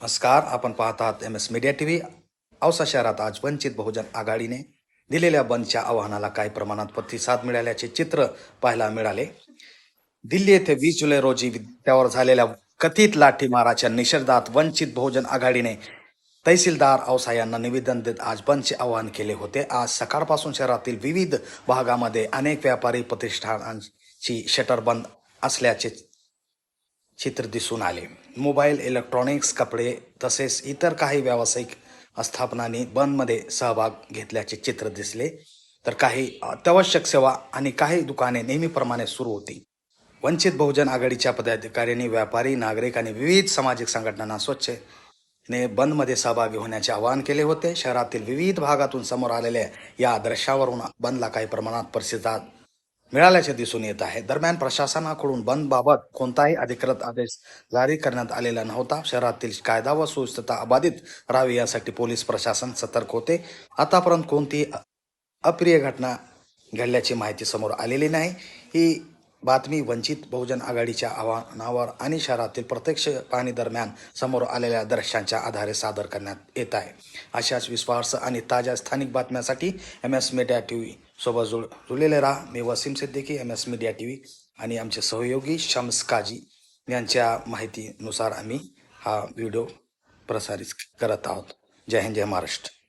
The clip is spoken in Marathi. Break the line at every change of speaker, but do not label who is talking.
नमस्कार. आपण पाहत आहात MS मीडिया टीव्ही. औसा शहरात आज वंचित बहुजन आघाडीने दिलेल्या बंदच्या आवाहनाला काही प्रमाणात प्रतिसाद मिळाल्याचे चित्र पाहायला मिळाले. दिल्ली येथे 20 जुलै रोजी विद्यार्थ्यावर झालेल्या कथित लाठीमाराच्या निषेधार्थ वंचित बहुजन आघाडीने तहसीलदार औसा यांना निवेदन देत आज बंदचे आवाहन केले होते. आज सकाळपासून शहरातील विविध भागामध्ये अनेक व्यापारी प्रतिष्ठानांची शटर बंद असल्याचे चित्र दिसून आले. मोबाईल, इलेक्ट्रॉनिक्स, कपडे तसेच इतर काही व्यावसायिक आस्थापनांनी बंदमध्ये सहभाग घेतल्याचे चित्र दिसले, तर काही अत्यावश्यक सेवा आणि काही दुकाने नेहमीप्रमाणे सुरू होती. वंचित बहुजन आघाडीच्या पदाधिकाऱ्यांनी व्यापारी, नागरिक आणि विविध सामाजिक संघटनांना स्वच्छने बंदमध्ये सहभागी होण्याचे आवाहन केले होते. शहरातील विविध भागातून समोर आलेल्या या दृश्यावरून बंदला काही प्रमाणात प्रतिसाद मिळाल्याचे दिसून येत आहे. दरम्यान प्रशासनाकडून बंदबाबत कोणताही अधिकृत आदेश जारी करण्यात आलेला नव्हता. शहरातील कायदा व सुव्यवस्था अबाधित राहावी यासाठी पोलीस प्रशासन सतर्क होते. आतापर्यंत कोणतीही अप्रिय घटना घडल्याची माहिती समोर आलेली नाही. ही बातमी वंचित बहुजन आघाडीच्या आवाहनावर आणि शहरातील प्रत्यक्ष पाहणी दरम्यान समोर आलेल्या दृश्यांच्या आधारे सादर करण्यात येत आहे. अशाच विश्वास आणि ताज्या स्थानिक बातम्यांसाठी MS मीडिया टीव्ही सोबत जुळलेले राहा. मी Wasim Siddiqui, MS media TV आणि आमचे सहयोगी शम्स काजी यांच्या माहितीनुसार आम्ही हा व्हिडिओ प्रसारित करत आहोत. जय हिंद, जय महाराष्ट्र.